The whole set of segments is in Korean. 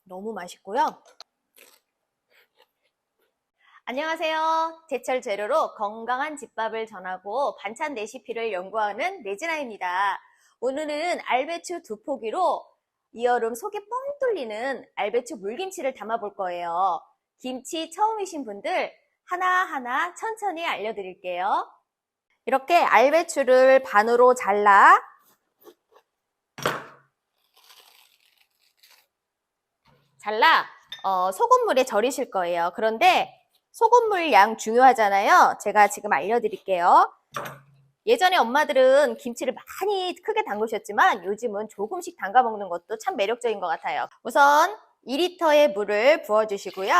너무 맛있고요. 안녕하세요. 제철 재료로 건강한 집밥을 전하고 반찬 레시피를 연구하는 레지나입니다. 오늘은 알배추 2포기로 이 여름 속이 뻥 뚫리는 알배추 물김치를 담아볼 거예요. 김치 처음이신 분들 하나하나 천천히 알려드릴게요. 이렇게 알배추를 반으로 잘라 소금물에 절이실 거예요. 그런데 소금물 양 중요하잖아요. 제가 지금 알려드릴게요. 예전에 엄마들은 김치를 많이 크게 담그셨지만 요즘은 조금씩 담가 먹는 것도 참 매력적인 것 같아요. 우선 2리터의 물을 부어주시고요.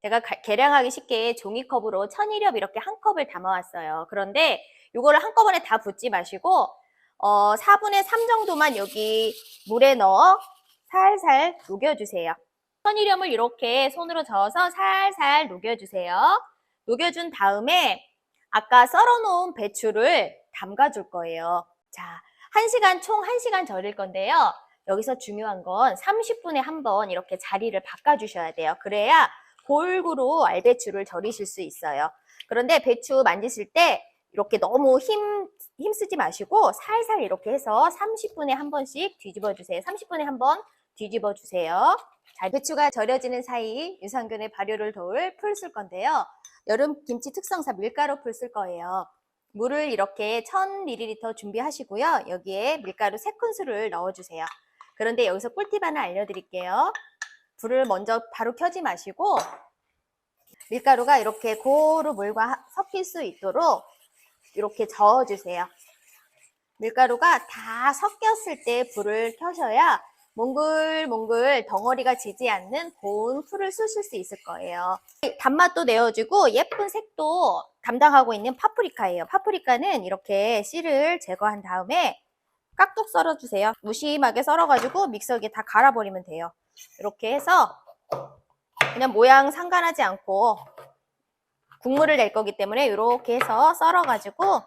제가 계량하기 쉽게 종이컵으로 1000일엽 이렇게 한 컵을 담아왔어요. 그런데 이거를 한꺼번에 다 붓지 마시고 4분의 3 정도만 여기 물에 넣어 살살 녹여주세요. 1000일염을 이렇게 손으로 저어서 살살 녹여주세요. 녹여준 다음에 아까 썰어놓은 배추를 담가줄 거예요. 자, 총 1시간 절일 건데요. 여기서 중요한 건 30분에 한 번 이렇게 자리를 바꿔주셔야 돼요. 그래야 골고루 알배추를 절이실 수 있어요. 그런데 배추 만지실 때 이렇게 너무 힘쓰지 마시고 살살 이렇게 해서 30분에 한 번씩 뒤집어 주세요. 30분에 한 번 뒤집어 주세요. 자, 배추가 절여지는 사이 유산균의 발효를 도울 풀 쓸 건데요. 여름 김치 특성상 밀가루 풀 쓸 거예요. 물을 이렇게 1000ml 준비하시고요. 여기에 밀가루 3큰술을 넣어주세요. 그런데 여기서 꿀팁 하나 알려드릴게요. 불을 먼저 바로 켜지 마시고 밀가루가 이렇게 고루 물과 섞일 수 있도록 이렇게 저어주세요. 밀가루가 다 섞였을 때 불을 켜셔야 몽글몽글 덩어리가 지지 않는 고운 풀을 쑤실 수 있을 거예요. 단맛도 내어주고 예쁜 색도 담당하고 있는 파프리카예요. 파프리카는 이렇게 씨를 제거한 다음에 깍둑 썰어주세요. 무심하게 썰어가지고 믹서기에 다 갈아버리면 돼요. 이렇게 해서 그냥 모양 상관하지 않고 국물을 낼 거기 때문에 이렇게 해서 썰어가지고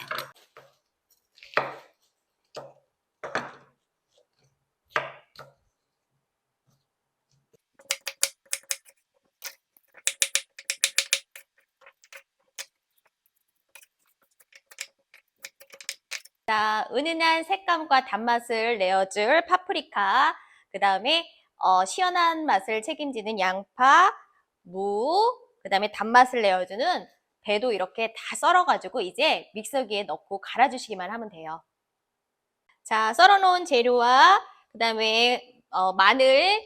자, 은은한 색감과 단맛을 내어줄 파프리카, 그 다음에 시원한 맛을 책임지는 양파, 무, 그 다음에 단맛을 내어주는 배도 이렇게 다 썰어가지고 이제 믹서기에 넣고 갈아주시기만 하면 돼요. 자, 썰어놓은 재료와 그 다음에 마늘,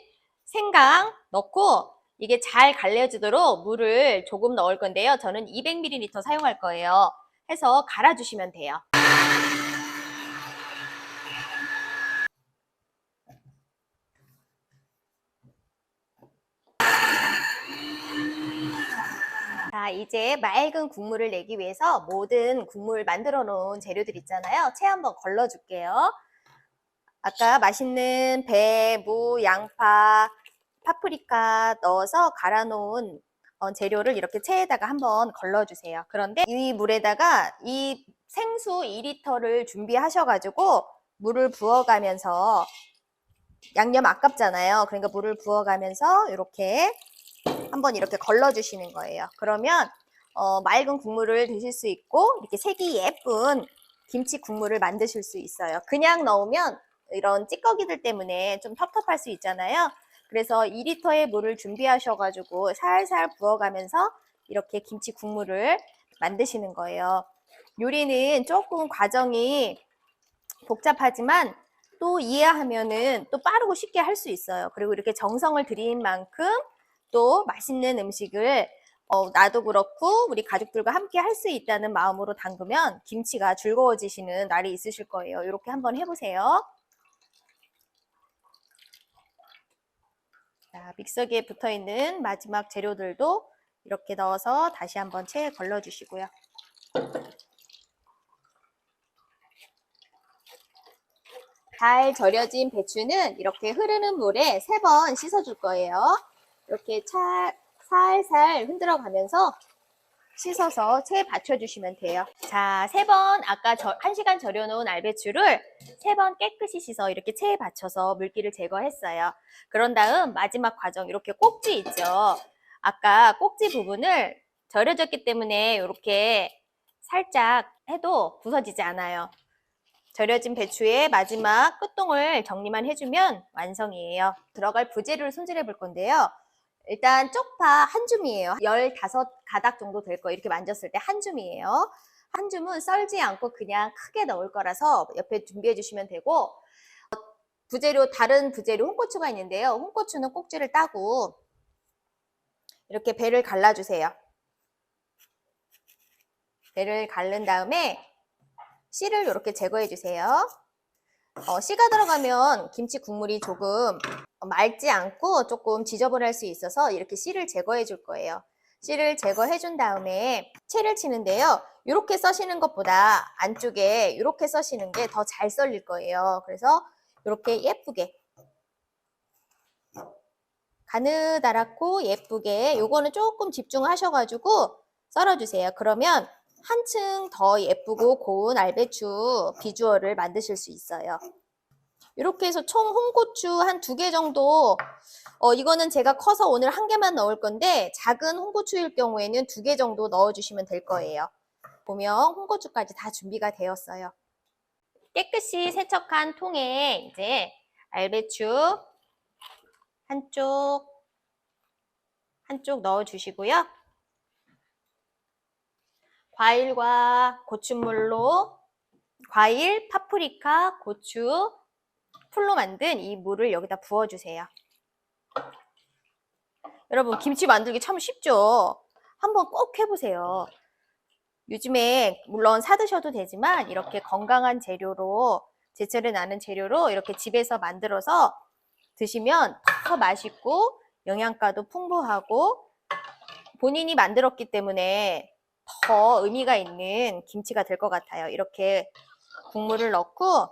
생강 넣고 이게 잘 갈려지도록 물을 조금 넣을 건데요. 저는 200ml 사용할 거예요. 해서 갈아주시면 돼요. 자, 이제 맑은 국물을 내기 위해서 모든 국물 만들어 놓은 재료들 있잖아요. 채 한번 걸러 줄게요. 아까 맛있는 배, 무, 양파, 파프리카 넣어서 갈아 놓은 재료를 이렇게 채에다가 한번 걸러 주세요. 그런데 이 물에다가 이 생수 2리터를 준비하셔가지고 물을 부어가면서 양념 아깝잖아요. 그러니까 물을 부어가면서 이렇게 한번 이렇게 걸러주시는 거예요. 그러면 맑은 국물을 드실 수 있고 이렇게 색이 예쁜 김치 국물을 만드실 수 있어요. 그냥 넣으면 이런 찌꺼기들 때문에 좀 텁텁할 수 있잖아요. 그래서 2리터의 물을 준비하셔가지고 살살 부어가면서 이렇게 김치 국물을 만드시는 거예요. 요리는 조금 과정이 복잡하지만 또 이해하면은 또 빠르고 쉽게 할 수 있어요. 그리고 이렇게 정성을 들인 만큼 또 맛있는 음식을 나도 그렇고 우리 가족들과 함께 할 수 있다는 마음으로 담그면 김치가 즐거워지시는 날이 있으실 거예요. 이렇게 한번 해보세요. 자, 믹서기에 붙어있는 마지막 재료들도 이렇게 넣어서 다시 한번 채에 걸러주시고요. 잘 절여진 배추는 이렇게 흐르는 물에 3번 씻어줄 거예요. 이렇게 살살 흔들어 가면서 씻어서 체에 받쳐주시면 돼요. 자, 3번 아까 1시간 절여놓은 알배추를 3번 깨끗이 씻어 이렇게 체에 받쳐서 물기를 제거했어요. 그런 다음 마지막 과정 이렇게 꼭지 있죠. 아까 꼭지 부분을 절여졌기 때문에 이렇게 살짝 해도 부서지지 않아요. 절여진 배추의 마지막 끝동을 정리만 해주면 완성이에요. 들어갈 부재료를 손질해 볼 건데요. 일단 쪽파 한 줌이에요. 15가닥 정도 될 거예요. 이렇게 만졌을 때 한 줌이에요. 한 줌은 썰지 않고 그냥 크게 넣을 거라서 옆에 준비해 주시면 되고, 부재료, 다른 부재료 홍고추가 있는데요. 홍고추는 꼭지를 따고 이렇게 배를 갈라주세요. 배를 갈른 다음에 씨를 이렇게 제거해 주세요. 씨가 들어가면 김치 국물이 조금 맑지 않고 조금 지저분할 수 있어서 이렇게 씨를 제거해 줄 거예요. 씨를 제거해 준 다음에 채를 치는데요. 이렇게 써시는 것보다 안쪽에 이렇게 써시는 게 더 잘 썰릴 거예요. 그래서 이렇게 예쁘게 가느다랗고 예쁘게 요거는 조금 집중하셔가지고 썰어주세요. 그러면 한층 더 예쁘고 고운 알배추 비주얼을 만드실 수 있어요. 이렇게 해서 총 홍고추 한 2개 정도, 이거는 제가 커서 오늘 1개만 넣을 건데 작은 홍고추일 경우에는 2개 정도 넣어주시면 될 거예요. 보면 홍고추까지 다 준비가 되었어요. 깨끗이 세척한 통에 이제 알배추 한쪽 넣어주시고요. 과일과 고추물로, 과일, 파프리카, 고추, 풀로 만든 이 물을 여기다 부어주세요. 여러분 김치 만들기 참 쉽죠? 한번 꼭 해보세요. 요즘에 물론 사드셔도 되지만 이렇게 건강한 재료로, 제철에 나는 재료로 이렇게 집에서 만들어서 드시면 더 맛있고 영양가도 풍부하고 본인이 만들었기 때문에 더 의미가 있는 김치가 될 것 같아요. 이렇게 국물을 넣고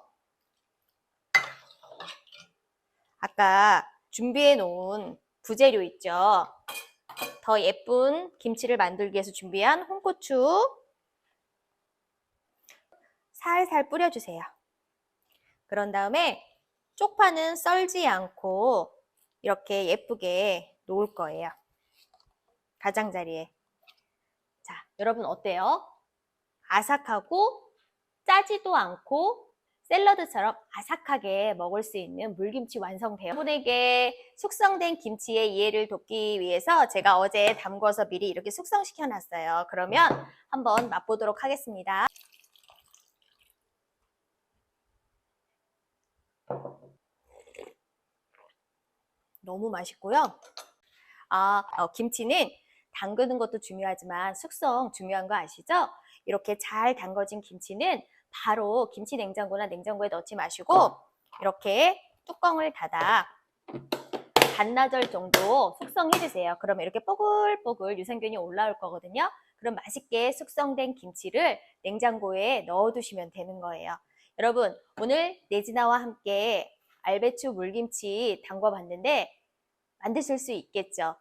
아까 준비해 놓은 부재료 있죠. 더 예쁜 김치를 만들기 위해서 준비한 홍고추 살살 뿌려주세요. 그런 다음에 쪽파는 썰지 않고 이렇게 예쁘게 놓을 거예요. 가장자리에. 자, 여러분 어때요? 아삭하고 짜지도 않고 샐러드처럼 아삭하게 먹을 수 있는 물김치 완성돼요. 여러분에게 숙성된 김치의 이해를 돕기 위해서 제가 어제 담궈서 미리 이렇게 숙성시켜 놨어요. 그러면 한번 맛보도록 하겠습니다. 너무 맛있고요. 김치는 담그는 것도 중요하지만 숙성 중요한 거 아시죠? 이렇게 잘 담궈진 김치는 바로 김치 냉장고나 냉장고에 넣지 마시고 이렇게 뚜껑을 닫아 반나절 정도 숙성해 주세요. 그러면 이렇게 뽀글뽀글 유산균이 올라올 거거든요. 그럼 맛있게 숙성된 김치를 냉장고에 넣어 두시면 되는 거예요. 여러분 오늘 내진아와 함께 알배추 물김치 담궈 봤는데 만드실 수 있겠죠?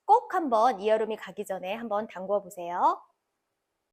꼭 한번 이 여름이 가기 전에 한번 담궈 보세요.